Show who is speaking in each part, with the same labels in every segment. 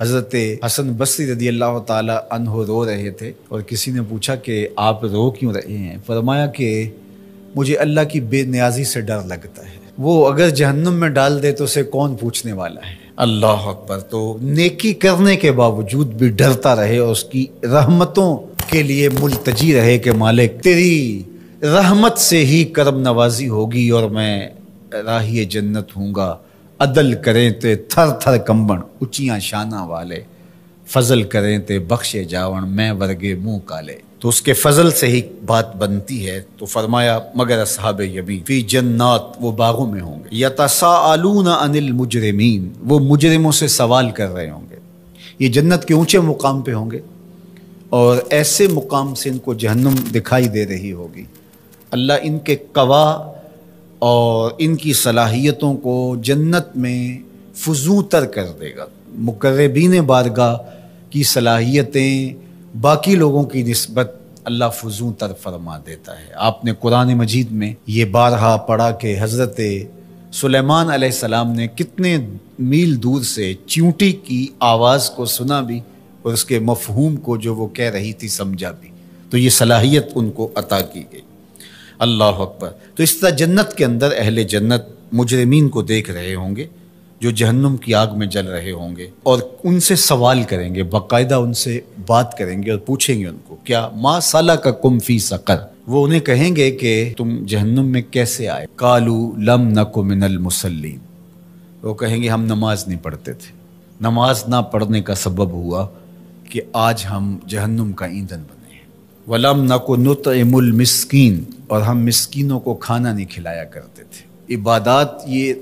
Speaker 1: حضرت حسن بصری رضی اللہ تعالی عنہ رو رہے تھے اور کسی نے پوچھا کہ آپ رو کیوں رہے ہیں؟ فرمایا کہ مجھے اللہ کی بے نیازی سے ڈر لگتا ہے، وہ اگر جہنم میں ڈال دے تو اسے کون پوچھنے والا ہے۔ اللہ اکبر۔ تو نیکی کرنے کے باوجود بھی ڈرتا رہے اور اس کی رحمتوں کے لیے ملتجی رہے کہ مالک تیری رحمت سے ہی کرم نوازی ہوگی اور میں راہی جنت ہوں گا۔ عدل کریں تے تھر تھر کمبن اچیاں شانہ والے، فضل کریں تے بخشے جاون میں ورگے منہ کالے۔ تو اس کے فضل سے ہی بات بنتی ہے۔ تو فرمایا مگر اصحاب یمین فی جنات، وہ باغوں میں ہوں گے، یتساءلون عن المجرمین، وہ مجرموں سے سوال کر رہے ہوں گے۔ یہ جنت کے اونچے مقام پہ ہوں گے اور ایسے مقام سے ان کو جہنم دکھائی دے رہی ہوگی۔ اللہ ان کے قوا اور ان کی صلاحیتوں کو جنت میں فزوں تر کر دے گا۔ مقربین بارگاہ کی صلاحیتیں باقی لوگوں کی نسبت اللہ فزوں تر فرما دیتا ہے۔ آپ نے قرآن مجید میں یہ بارہا پڑھا کہ حضرت سلیمان علیہ السلام نے کتنے میل دور سے چیونٹی کی آواز کو سنا بھی اور اس کے مفہوم کو جو وہ کہہ رہی تھی سمجھا بھی۔ تو یہ صلاحیت ان کو عطا کی گئی۔ اللہ اکبر۔ تو اس طرح جنت کے اندر اہل جنت مجرمین کو دیکھ رہے ہوں گے جو جہنم کی آگ میں جل رہے ہوں گے اور ان سے سوال کریں گے، باقاعدہ ان سے بات کریں گے اور پوچھیں گے ان کو کیا ما سلککم فی سقر، وہ انہیں کہیں گے کہ تم جہنم میں کیسے آئے؟ قالوا لم نک من المصلین، وہ کہیں گے ہم نماز نہیں پڑھتے تھے، نماز نہ پڑھنے کا سبب ہوا کہ آج ہم جہنم کا ایندھن بنے۔ وَلَمْ نَكُ نُطْعِمُ الْمِسْكِينَ، اور ہم مسکینوں کو کھانا نہیں کھلایا کرتے تھے۔ عبادات یہ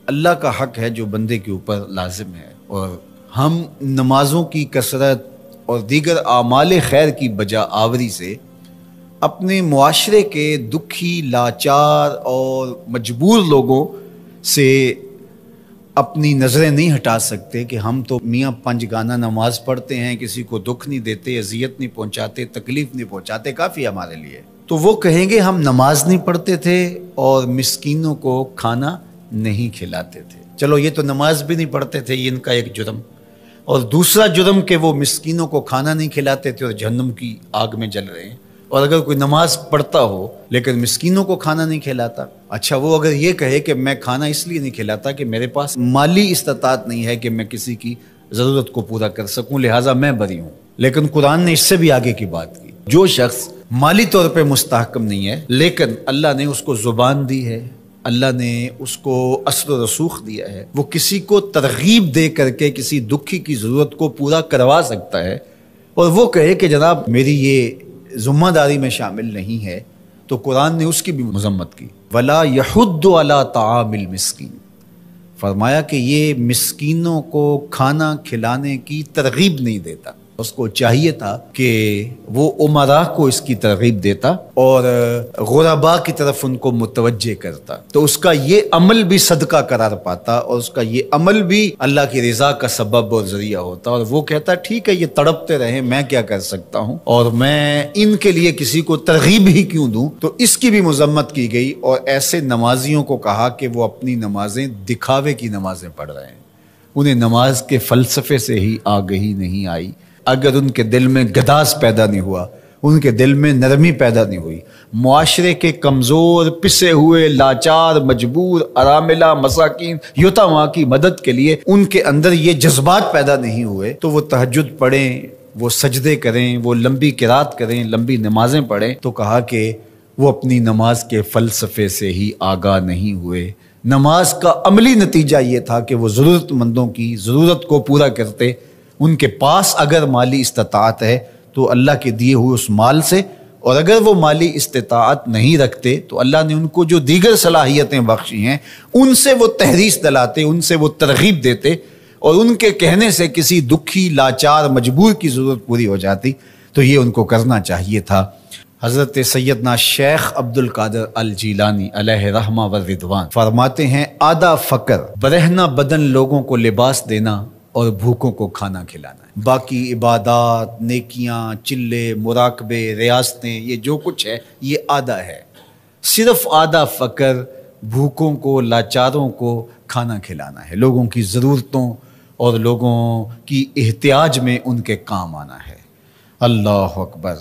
Speaker 1: اللہ کا حق ہے جو بندے کے اوپر لازم ہے، اور ہم نمازوں کی کثرت اور دیگر اعمال خیر کی بجا آوری سے اپنے معاشرے کے دکھی، لاچار اور مجبور لوگوں سے اپنی نظریں نہیں ہٹا سکتے کہ ہم تو میاں پنج گانا نماز پڑھتے ہیں، کسی کو دکھ نہیں دیتے، اذیت نہیں پہنچاتے، تکلیف نہیں پہنچاتے، کافی ہمارے لیے۔ تو وہ کہیں گے ہم نماز نہیں پڑھتے تھے اور مسکینوں کو کھانا نہیں کھلاتے تھے۔ چلو یہ تو نماز بھی نہیں پڑھتے تھے، یہ ان کا ایک جرم، اور دوسرا جرم کہ وہ مسکینوں کو کھانا نہیں کھلاتے تھے اور جہنم کی آگ میں جل رہے ہیں۔ اور اگر کوئی نماز پڑھتا ہو لیکن مسکینوں کو کھانا نہیں کھلاتا، اچھا وہ اگر یہ کہے کہ میں کھانا اس لیے نہیں کھلاتا کہ میرے پاس مالی استطاعت نہیں ہے کہ میں کسی کی ضرورت کو پورا کر سکوں، لہٰذا میں بری ہوں، لیکن قرآن نے اس سے بھی آگے کی بات کی۔ جو شخص مالی طور پہ مستحکم نہیں ہے لیکن اللہ نے اس کو زبان دی ہے، اللہ نے اس کو اثر و رسوخ دیا ہے، وہ کسی کو ترغیب دے کر کے کسی دکھی کی ضرورت کو پورا کروا سکتا ہے، اور وہ کہے کہ جناب میری یہ ذمہ داری میں شامل نہیں ہے، تو قرآن نے اس کی بھی مذمت کی۔ وَلَا يَحُضُّ عَلَىٰ طَعَامِ الْمِسْكِينِ، فرمایا کہ یہ مسکینوں کو کھانا کھلانے کی ترغیب نہیں دیتا۔ اس کو چاہیے تھا کہ وہ امراء کو اس کی ترغیب دیتا اور غرباء کی طرف ان کو متوجہ کرتا، تو اس کا یہ عمل بھی صدقہ قرار پاتا اور اس کا یہ عمل بھی اللہ کی رضا کا سبب اور ذریعہ ہوتا، اور وہ کہتا ٹھیک ہے یہ تڑپتے رہیں، میں کیا کر سکتا ہوں اور میں ان کے لیے کسی کو ترغیب ہی کیوں دوں۔ تو اس کی بھی مذمت کی گئی، اور ایسے نمازیوں کو کہا کہ وہ اپنی نمازیں دکھاوے کی نمازیں پڑھ رہے ہیں، انہیں نماز کے فلسفے سے ہی آگہی نہیں آئی۔ اگر ان کے دل میں گداز پیدا نہیں ہوا، ان کے دل میں نرمی پیدا نہیں ہوئی، معاشرے کے کمزور، پسے ہوئے، لاچار، مجبور، اراملہ، مساکین، یتامى کی مدد کے لیے ان کے اندر یہ جذبات پیدا نہیں ہوئے، تو وہ تہجد پڑھیں، وہ سجدے کریں، وہ لمبی قرات کریں، لمبی نمازیں پڑھیں، تو کہا کہ وہ اپنی نماز کے فلسفے سے ہی آگاہ نہیں ہوئے۔ نماز کا عملی نتیجہ یہ تھا کہ وہ ضرورت مندوں کی ضرورت کو پورا کرتے، ان کے پاس اگر مالی استطاعت ہے تو اللہ کے دیے ہوئے اس مال سے، اور اگر وہ مالی استطاعت نہیں رکھتے تو اللہ نے ان کو جو دیگر صلاحیتیں بخشی ہیں ان سے وہ تحریص دلاتے، ان سے وہ ترغیب دیتے، اور ان کے کہنے سے کسی دکھی، لاچار، مجبور کی ضرورت پوری ہو جاتی۔ تو یہ ان کو کرنا چاہیے تھا۔ حضرت سیدنا شیخ عبد القادر الجیلانی علیہ رحمہ و رضوان فرماتے ہیں آدھا فقر برہنہ بدن لوگوں کو لباس دینا اور بھوکوں کو کھانا کھلانا ہے، باقی عبادات، نیکیاں، چلے، مراقبے، ریاستیں، یہ جو کچھ ہے یہ آدھا ہے۔ صرف آدھا فقر بھوکوں کو، لاچاروں کو کھانا کھلانا ہے، لوگوں کی ضرورتوں اور لوگوں کی احتیاج میں ان کے کام آنا ہے۔ اللہ اکبر۔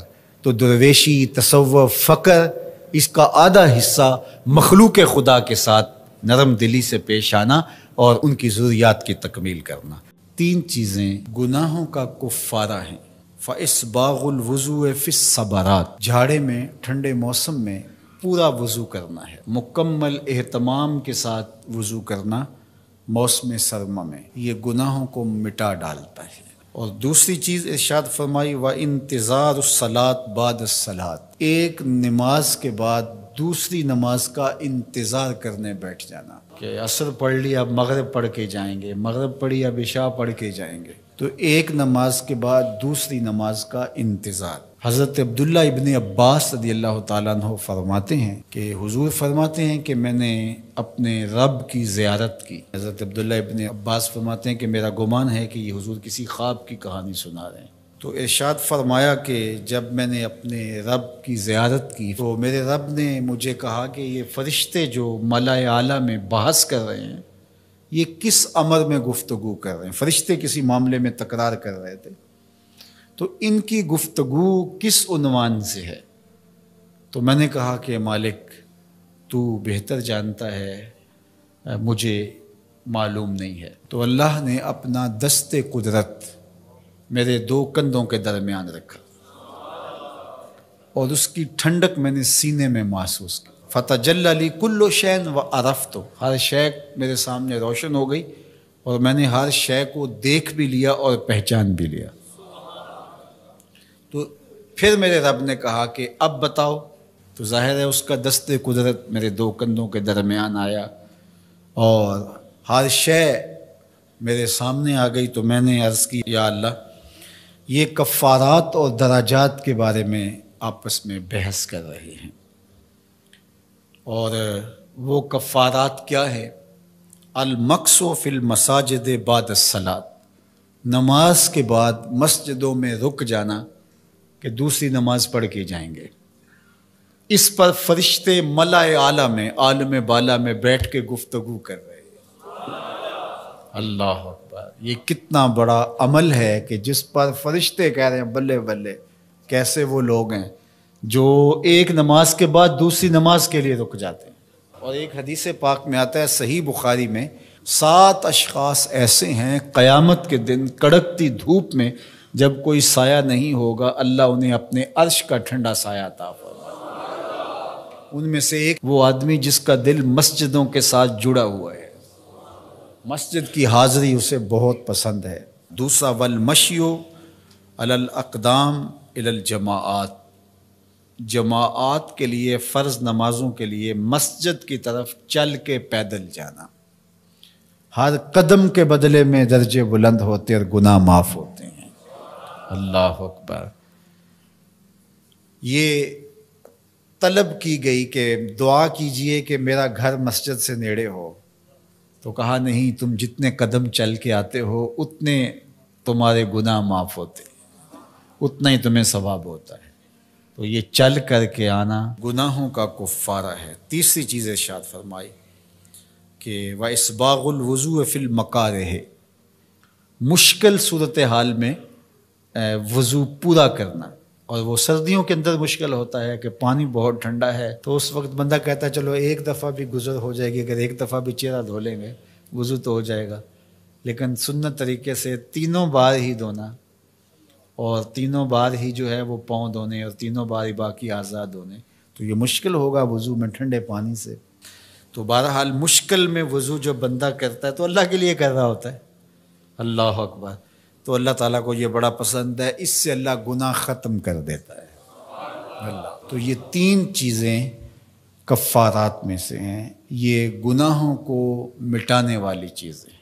Speaker 1: تو درویشی، تصوف، فقر، اس کا آدھا حصہ مخلوق خدا کے ساتھ نرم دلی سے پیش آنا اور ان کی ضروریات کی تکمیل کرنا۔ تین چیزیں گناہوں کا کفارہ ہیں۔ فَإِسْبَاغُ الْوُضُوءِ فِي الصَّبَرَاتِ، جھاڑے میں، ٹھنڈے موسم میں پورا وضو کرنا ہے، مکمل اہتمام کے ساتھ وضو کرنا موسم سرما میں، یہ گناہوں کو مٹا ڈالتا ہے۔ اور دوسری چیز ارشاد فرمائی وَإِنْتِظَارُ الصَّلَاةِ بَعْدَ الصَّلَاةِ، ایک نماز کے بعد دوسری نماز کا انتظار کرنے بیٹھ جانا، کہ عصر پڑھ لی اب مغرب پڑھ کے جائیں گے، مغرب پڑھی اب عشاء پڑھ کے جائیں گے، تو ایک نماز کے بعد دوسری نماز کا انتظار۔ حضرت عبداللہ ابن عباس رضی اللہ تعالیٰ عنہ فرماتے ہیں کہ حضور فرماتے ہیں کہ میں نے اپنے رب کی زیارت کی۔ حضرت عبداللہ ابن عباس فرماتے ہیں کہ میرا گمان ہے کہ یہ حضور کسی خواب کی کہانی سنا رہے ہیں۔ تو ارشاد فرمایا کہ جب میں نے اپنے رب کی زیارت کی تو میرے رب نے مجھے کہا کہ یہ فرشتے جو ملائے اعلیٰ میں بحث کر رہے ہیں، یہ کس امر میں گفتگو کر رہے ہیں؟ فرشتے کسی معاملے میں تکرار کر رہے تھے، تو ان کی گفتگو کس عنوان سے ہے؟ تو میں نے کہا کہ مالک تو بہتر جانتا ہے، مجھے معلوم نہیں ہے۔ تو اللہ نے اپنا دست قدرت میرے دو کندھوں کے درمیان رکھا اور اس کی ٹھنڈک میں نے سینے میں محسوس کی۔ فَتَجَلَّ لِي كُلُّ شَيْءٍ وَعَرَفْتُ، ہر شے میرے سامنے روشن ہو گئی اور میں نے ہر شے کو دیکھ بھی لیا اور پہچان بھی لیا۔ تو پھر میرے رب نے کہا کہ اب بتاؤ، تو ظاہر ہے اس کا دست قدرت میرے دو کندھوں کے درمیان آیا اور ہر شے میرے سامنے آ گئی۔ تو میں نے عرض کی یا اللہ، یہ کفارات اور درجات کے بارے میں آپس میں بحث کر رہے ہیں، اور وہ کفارات کیا ہے؟ المکث فی المساجد بعد الصلاۃ، نماز کے بعد مسجدوں میں رک جانا کہ دوسری نماز پڑھ کے جائیں گے۔ اس پر فرشتے ملائے اعلیٰ میں، عالم بالا میں بیٹھ کے گفتگو کر رہے ہیں۔ اللہ اکبر، یہ کتنا بڑا عمل ہے کہ جس پر فرشتے کہہ رہے ہیں بلے بلے، کیسے وہ لوگ ہیں جو ایک نماز کے بعد دوسری نماز کے لیے رک جاتے ہیں۔ اور ایک حدیث پاک میں آتا ہے صحیح بخاری میں، 7 اشخاص ایسے ہیں قیامت کے دن کڑکتی دھوپ میں جب کوئی سایہ نہیں ہوگا، اللہ انہیں اپنے عرش کا ٹھنڈا سایہ عطا فرمائے۔ ان میں سے ایک وہ آدمی جس کا دل مسجدوں کے ساتھ جڑا ہوا ہے، مسجد کی حاضری اسے بہت پسند ہے۔ دوسرا والمشی علی الاقدام الی الجماعات، جماعات کے لیے، فرض نمازوں کے لیے مسجد کی طرف چل کے پیدل جانا، ہر قدم کے بدلے میں درجے بلند ہوتے اور گناہ معاف ہوتے ہیں۔ اللہ اکبر۔ یہ طلب کی گئی کہ دعا کیجئے کہ میرا گھر مسجد سے نیڑے ہو، تو کہا نہیں، تم جتنے قدم چل کے آتے ہو اتنے تمہارے گناہ معاف ہوتے، اتنا ہی تمہیں ثواب ہوتا ہے۔ تو یہ چل کر کے آنا گناہوں کا کفارہ ہے۔ تیسری چیز ارشاد فرمائی کہ وَإِسْبَاغُ الْوُضُوءِ فِي الْمَكَارِهِ، مشکل صورتحال میں وضو پورا کرنا، اور وہ سردیوں کے اندر مشکل ہوتا ہے کہ پانی بہت ٹھنڈا ہے، تو اس وقت بندہ کہتا ہے چلو ایک دفعہ بھی گزر ہو جائے گی، اگر ایک دفعہ بھی چہرہ دھو لیں گے وضو تو ہو جائے گا، لیکن سنت طریقے سے 3 بار ہی دھونا، اور 3 بار ہی جو ہے وہ پاؤں دھونے، اور 3 بار ہی باقی اعضاء دھونے، تو یہ مشکل ہوگا وضو میں ٹھنڈے پانی سے۔ تو بہرحال مشکل میں وضو جو بندہ کرتا ہے تو اللہ کے لیے کر رہا ہوتا ہے۔ اللہ اکبر۔ تو اللہ تعالیٰ کو یہ بڑا پسند ہے، اس سے اللہ گناہ ختم کر دیتا ہے اللہ۔ تو یہ 3 چیزیں کفارات میں سے ہیں، یہ گناہوں کو مٹانے والی چیزیں ہیں۔